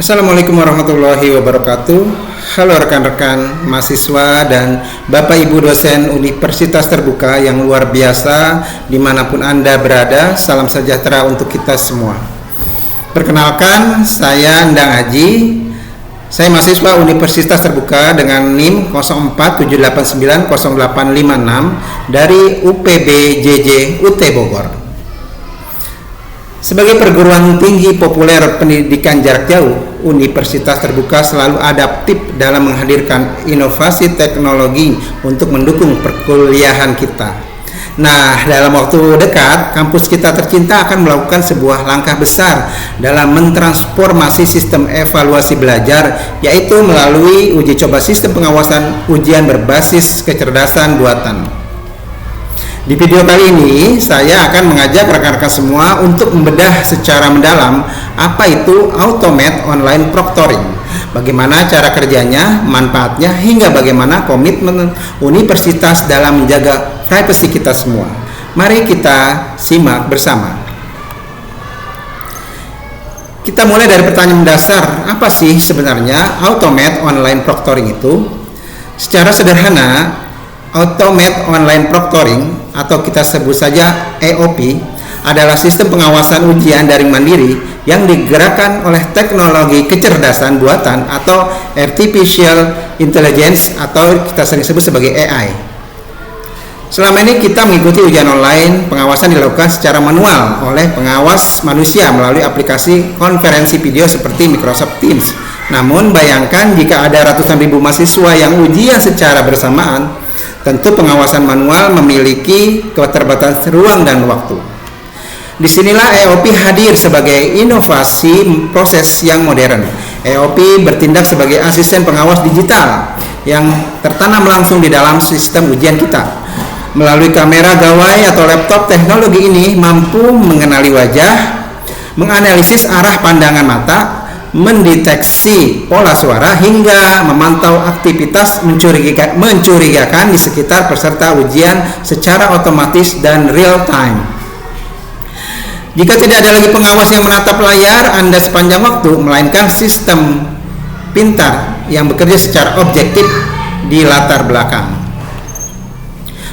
Assalamualaikum warahmatullahi wabarakatuh. Halo rekan-rekan mahasiswa dan Bapak Ibu dosen Universitas Terbuka yang luar biasa dimanapun Anda berada. Salam sejahtera untuk kita semua. Perkenalkan, saya Endang Haji. Saya mahasiswa Universitas Terbuka dengan NIM 0478908556 dari UPB-JJ UT Bogor. Sebagai perguruan tinggi populer pendidikan jarak jauh, Universitas Terbuka selalu adaptif dalam menghadirkan inovasi teknologi untuk mendukung perkuliahan kita. Nah, dalam waktu dekat, kampus kita tercinta akan melakukan sebuah langkah besar dalam mentransformasi sistem evaluasi belajar, yaitu melalui uji coba sistem pengawasan ujian berbasis kecerdasan buatan. Di video kali ini, saya akan mengajak rekan-rekan semua untuk membedah secara mendalam apa itu Automate Online Proctoring, bagaimana cara kerjanya, manfaatnya, hingga bagaimana komitmen universitas dalam menjaga privasi kita semua. Mari kita simak bersama. Kita mulai dari pertanyaan mendasar, apa sih sebenarnya Automate Online Proctoring itu? Secara sederhana, Automate Online Proctoring atau kita sebut saja AOP adalah sistem pengawasan ujian daring mandiri yang digerakkan oleh teknologi kecerdasan buatan atau Artificial Intelligence atau kita sering sebut sebagai AI. Selama ini kita mengikuti ujian online, pengawasan dilakukan secara manual oleh pengawas manusia melalui aplikasi konferensi video seperti Microsoft Teams. Namun bayangkan jika ada ratusan ribu mahasiswa yang ujian secara bersamaan, tentu pengawasan manual memiliki keterbatasan ruang dan waktu. Disinilah AOP hadir sebagai inovasi proses yang modern. AOP bertindak sebagai asisten pengawas digital yang tertanam langsung di dalam sistem ujian kita. Melalui kamera gawai atau laptop, teknologi ini mampu mengenali wajah, menganalisis arah pandangan mata, mendeteksi pola suara hingga memantau aktivitas mencurigakan di sekitar peserta ujian secara otomatis dan real time. Jika tidak ada lagi pengawas yang menatap layar Anda sepanjang waktu, melainkan sistem pintar yang bekerja secara objektif di latar belakang.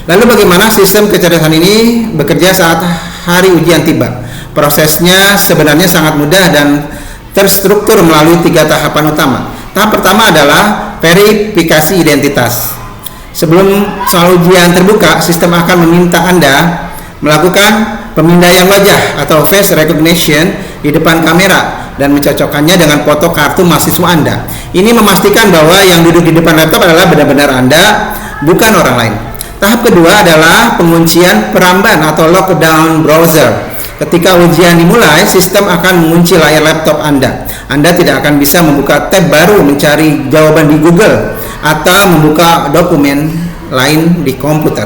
Lalu bagaimana sistem kecerdasan ini bekerja saat hari ujian tiba? Prosesnya sebenarnya sangat mudah dan terstruktur melalui 3 tahapan utama. Tahap pertama adalah verifikasi identitas. Sebelum soal ujian terbuka, sistem akan meminta Anda melakukan pemindaian wajah atau face recognition di depan kamera dan mencocokkannya dengan foto kartu mahasiswa Anda. Ini memastikan bahwa yang duduk di depan laptop adalah benar-benar Anda, bukan orang lain. Tahap kedua adalah penguncian peramban atau lockdown browser. Ketika ujian dimulai, sistem akan mengunci layar laptop Anda. Anda tidak akan bisa membuka tab baru mencari jawaban di Google atau membuka dokumen lain di komputer.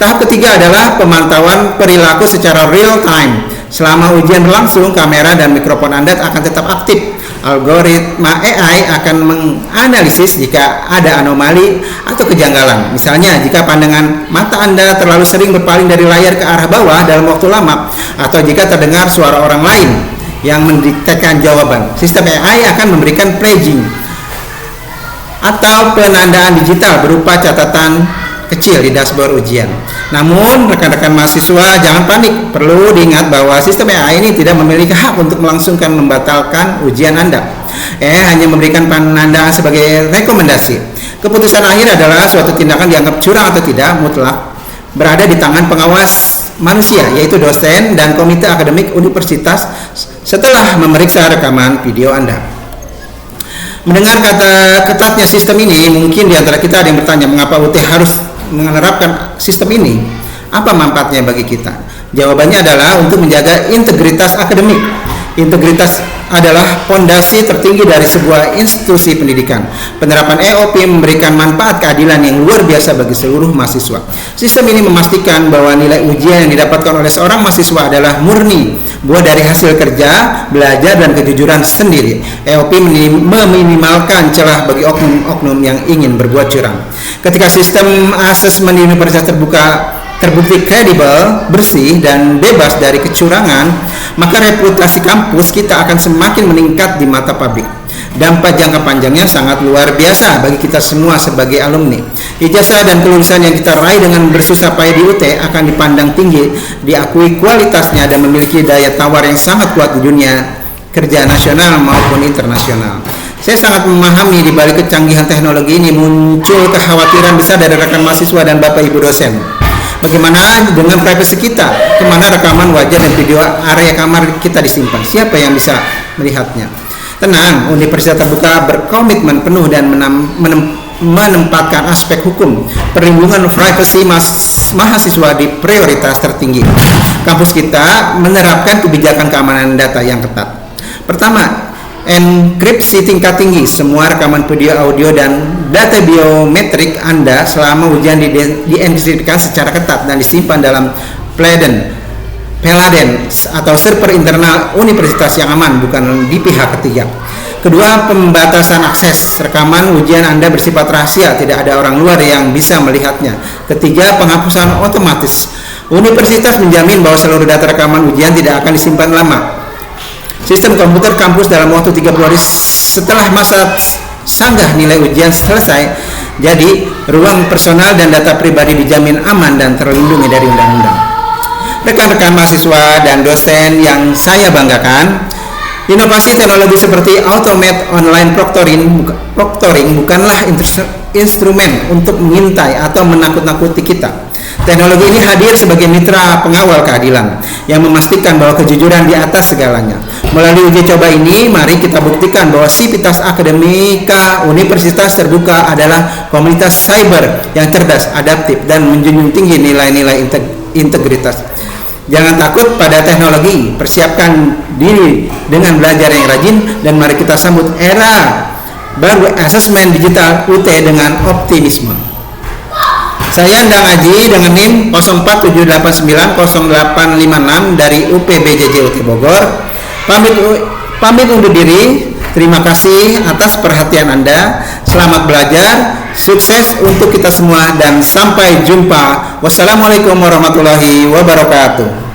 Tahap ketiga adalah pemantauan perilaku secara real time. Selama ujian berlangsung, kamera dan mikrofon Anda akan tetap aktif. Algoritma AI akan menganalisis jika ada anomali atau kejanggalan. Misalnya, jika pandangan mata Anda terlalu sering berpaling dari layar ke arah bawah dalam waktu lama, atau jika terdengar suara orang lain yang mendiktekan jawaban, sistem AI akan memberikan paging atau penandaan digital berupa catatan kecil di dashboard ujian. Namun rekan-rekan mahasiswa jangan panik, perlu diingat bahwa sistem AI ini tidak memiliki hak untuk melangsungkan membatalkan ujian Anda. Hanya memberikan penandaan sebagai rekomendasi. Keputusan akhir adalah suatu tindakan dianggap curang atau tidak mutlak berada di tangan pengawas manusia, yaitu dosen dan komite akademik universitas setelah memeriksa rekaman video Anda. Mendengar kata ketatnya sistem ini, mungkin di antara kita ada yang bertanya, mengapa UT harus menerapkan sistem ini? Apa manfaatnya bagi kita? Jawabannya adalah untuk menjaga integritas akademik. Integritas adalah fondasi tertinggi dari sebuah institusi pendidikan. Penerapan EOP memberikan manfaat keadilan yang luar biasa bagi seluruh mahasiswa. Sistem ini memastikan bahwa nilai ujian yang didapatkan oleh seorang mahasiswa adalah murni, buah dari hasil kerja, belajar, dan kejujuran sendiri. EOP meminimalkan celah bagi oknum-oknum yang ingin berbuat curang. Ketika sistem asesmen di Universitas Terbuka terbukti kredibel, bersih, dan bebas dari kecurangan, maka reputasi kampus kita akan semakin meningkat di mata publik. Dampak jangka panjangnya sangat luar biasa bagi kita semua sebagai alumni. Ijazah dan kelulusan yang kita raih dengan bersusah payah di UT akan dipandang tinggi, diakui kualitasnya dan memiliki daya tawar yang sangat kuat di dunia kerja nasional maupun internasional. Saya sangat memahami di balik kecanggihan teknologi ini muncul kekhawatiran besar dari rekan mahasiswa dan Bapak Ibu dosen. Bagaimana dengan privasi kita? Kemana rekaman wajah dan video area kamar kita disimpan? Siapa yang bisa melihatnya? Tenang, Universitas Terbuka berkomitmen penuh dan menempatkan aspek hukum perlindungan privasi mahasiswa di prioritas tertinggi. Kampus kita menerapkan kebijakan keamanan data yang ketat. Pertama, enkripsi tingkat tinggi. Semua rekaman video, audio, dan data biometrik Anda selama ujian dienkripsikan secara ketat dan disimpan dalam Peladen atau server internal universitas yang aman, bukan di pihak ketiga. Kedua, pembatasan akses. Rekaman ujian Anda bersifat rahasia, tidak ada orang luar yang bisa melihatnya. Ketiga, penghapusan otomatis. Universitas menjamin bahwa seluruh data rekaman ujian tidak akan disimpan lama. Sistem komputer kampus dalam waktu 30 hari setelah masa sanggah nilai ujian selesai. Jadi, ruang personal dan data pribadi dijamin aman dan terlindungi dari undang-undang. Rekan-rekan mahasiswa dan dosen yang saya banggakan, inovasi teknologi seperti Automate Online Proctoring bukanlah instrumen untuk mengintai atau menakut-nakuti kita. Teknologi ini hadir sebagai mitra pengawal keadilan yang memastikan bahwa kejujuran di atas segalanya. Melalui uji coba ini, mari kita buktikan bahwa Sivitas Akademika Universitas Terbuka adalah komunitas cyber yang cerdas, adaptif, dan menjunjung tinggi nilai-nilai integritas. Jangan takut pada teknologi, persiapkan diri dengan belajar yang rajin, dan mari kita sambut era baru asesmen digital UT dengan optimisme. Saya Endang Aji dengan NIM 04789086 dari UPBJJ UT Bogor. Pamit undur diri. Terima kasih atas perhatian Anda. Selamat belajar, sukses untuk kita semua, dan sampai jumpa. Wassalamualaikum warahmatullahi wabarakatuh.